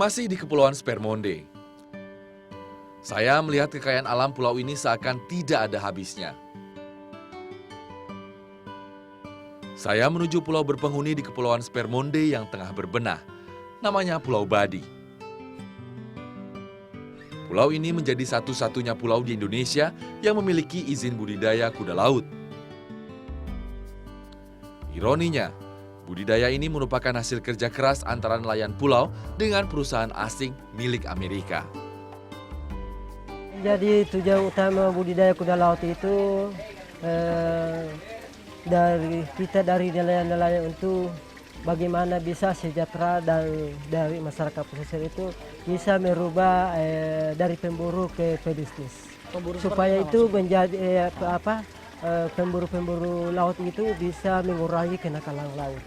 Masih di Kepulauan Spermonde. Saya melihat kekayaan alam pulau ini seakan tidak ada habisnya. Saya menuju pulau berpenghuni di Kepulauan Spermonde yang tengah berbenah. Namanya Pulau Badi. Pulau ini menjadi satu-satunya pulau di Indonesia yang memiliki izin budidaya kuda laut. Ironinya, budidaya ini merupakan hasil kerja keras antara nelayan pulau dengan perusahaan asing milik Amerika. Jadi tujuan utama budidaya kuda laut itu dari nelayan-nelayan untuk bagaimana bisa sejahtera dan dari masyarakat pesisir itu bisa merubah dari pemburu ke pebisnis. Supaya itu menjadi pemburu-pemburu laut itu bisa mengurangi kenakalan laut.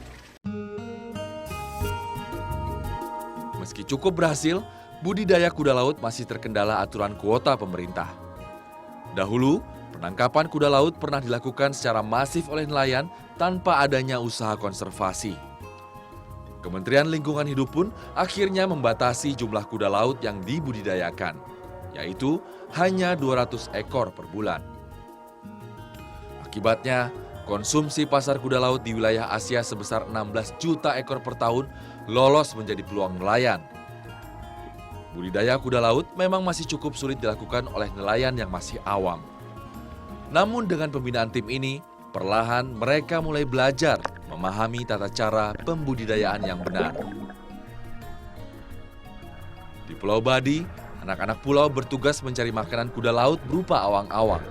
Meski cukup berhasil, budidaya kuda laut masih terkendala aturan kuota pemerintah. Dahulu, penangkapan kuda laut pernah dilakukan secara masif oleh nelayan tanpa adanya usaha konservasi. Kementerian Lingkungan Hidup pun akhirnya membatasi jumlah kuda laut yang dibudidayakan, yaitu hanya 200 ekor per bulan. Akibatnya, konsumsi pasar kuda laut di wilayah Asia sebesar 16 juta ekor per tahun lolos menjadi peluang nelayan. Budidaya kuda laut memang masih cukup sulit dilakukan oleh nelayan yang masih awam. Namun dengan pembinaan tim ini, perlahan mereka mulai belajar memahami tata cara pembudidayaan yang benar. Di Pulau Badi, anak-anak pulau bertugas mencari makanan kuda laut berupa awang-awang.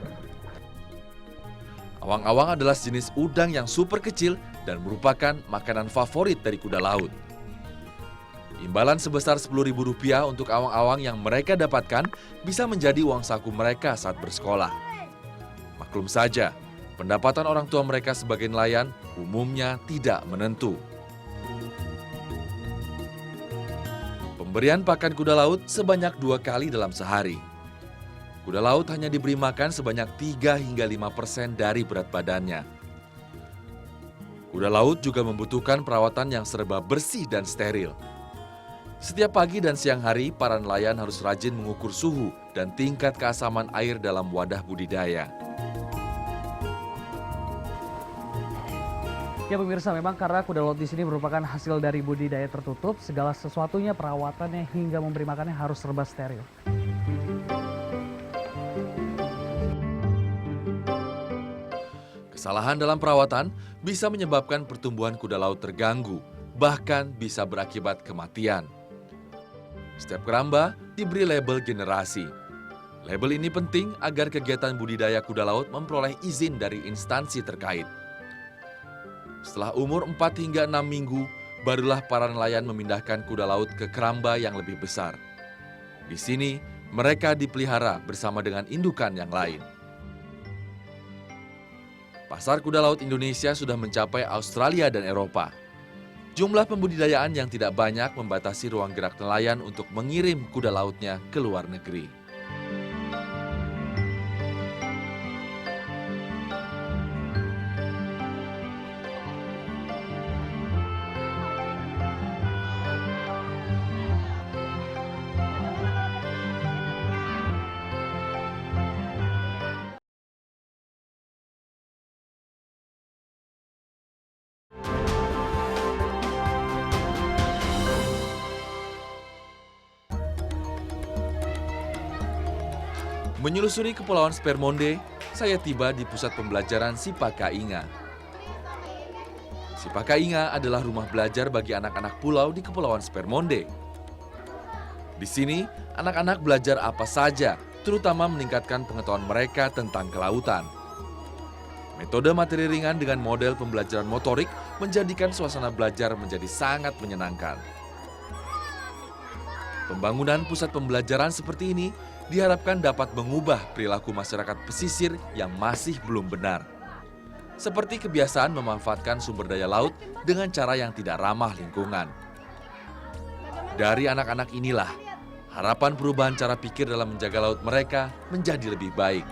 Awang-awang adalah jenis udang yang super kecil dan merupakan makanan favorit dari kuda laut. Imbalan sebesar Rp10.000 untuk awang-awang yang mereka dapatkan bisa menjadi uang saku mereka saat bersekolah. Maklum saja, pendapatan orang tua mereka sebagai nelayan umumnya tidak menentu. Pemberian pakan kuda laut sebanyak 2 kali dalam sehari. Kuda laut hanya diberi makan sebanyak 3 hingga 5% dari berat badannya. Kuda laut juga membutuhkan perawatan yang serba bersih dan steril. Setiap pagi dan siang hari, para nelayan harus rajin mengukur suhu dan tingkat keasaman air dalam wadah budidaya. Ya pemirsa, memang karena kuda laut di sini merupakan hasil dari budidaya tertutup, segala sesuatunya, perawatannya hingga memberi makannya harus serba steril. Kesalahan dalam perawatan bisa menyebabkan pertumbuhan kuda laut terganggu, bahkan bisa berakibat kematian. Setiap keramba diberi label generasi. Label ini penting agar kegiatan budidaya kuda laut memperoleh izin dari instansi terkait. Setelah umur 4 hingga 6 minggu, barulah para nelayan memindahkan kuda laut ke keramba yang lebih besar. Di sini, mereka dipelihara bersama dengan indukan yang lain. Pasar kuda laut Indonesia sudah mencapai Australia dan Eropa. Jumlah pembudidayaan yang tidak banyak membatasi ruang gerak nelayan untuk mengirim kuda lautnya ke luar negeri. Menyelusuri Kepulauan Spermonde, saya tiba di pusat pembelajaran Sipakainga. Sipakainga adalah rumah belajar bagi anak-anak pulau di Kepulauan Spermonde. Di sini, anak-anak belajar apa saja, terutama meningkatkan pengetahuan mereka tentang kelautan. Metode materi ringan dengan model pembelajaran motorik menjadikan suasana belajar menjadi sangat menyenangkan. Pembangunan pusat pembelajaran seperti ini diharapkan dapat mengubah perilaku masyarakat pesisir yang masih belum benar. Seperti kebiasaan memanfaatkan sumber daya laut dengan cara yang tidak ramah lingkungan. Dari anak-anak inilah, harapan perubahan cara pikir dalam menjaga laut mereka menjadi lebih baik.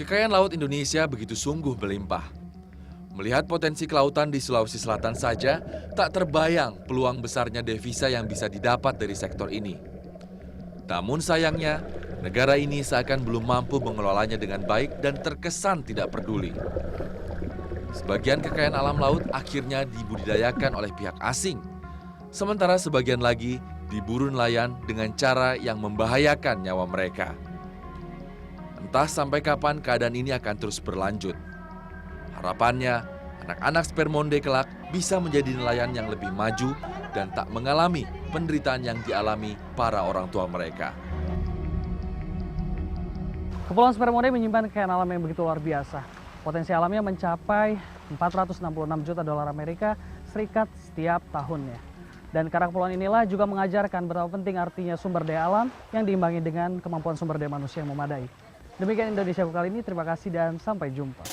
Kekayaan laut Indonesia begitu sungguh melimpah. Melihat potensi kelautan di Sulawesi Selatan saja, tak terbayang peluang besarnya devisa yang bisa didapat dari sektor ini. Namun sayangnya, negara ini seakan belum mampu mengelolanya dengan baik dan terkesan tidak peduli. Sebagian kekayaan alam laut akhirnya dibudidayakan oleh pihak asing, sementara sebagian lagi diburu nelayan dengan cara yang membahayakan nyawa mereka. Entah sampai kapan keadaan ini akan terus berlanjut. Harapannya, anak-anak spermonde kelak bisa menjadi nelayan yang lebih maju dan tak mengalami penderitaan yang dialami para orang tua mereka. Kepulauan Spermonde menyimpan kekayaan alam yang begitu luar biasa. Potensi alamnya mencapai 466 juta dolar Amerika Serikat setiap tahunnya. Dan karena kepulauan inilah juga mengajarkan betapa penting artinya sumber daya alam yang diimbangi dengan kemampuan sumber daya manusia yang memadai. Demikian Indonesia kali ini, terima kasih dan sampai jumpa.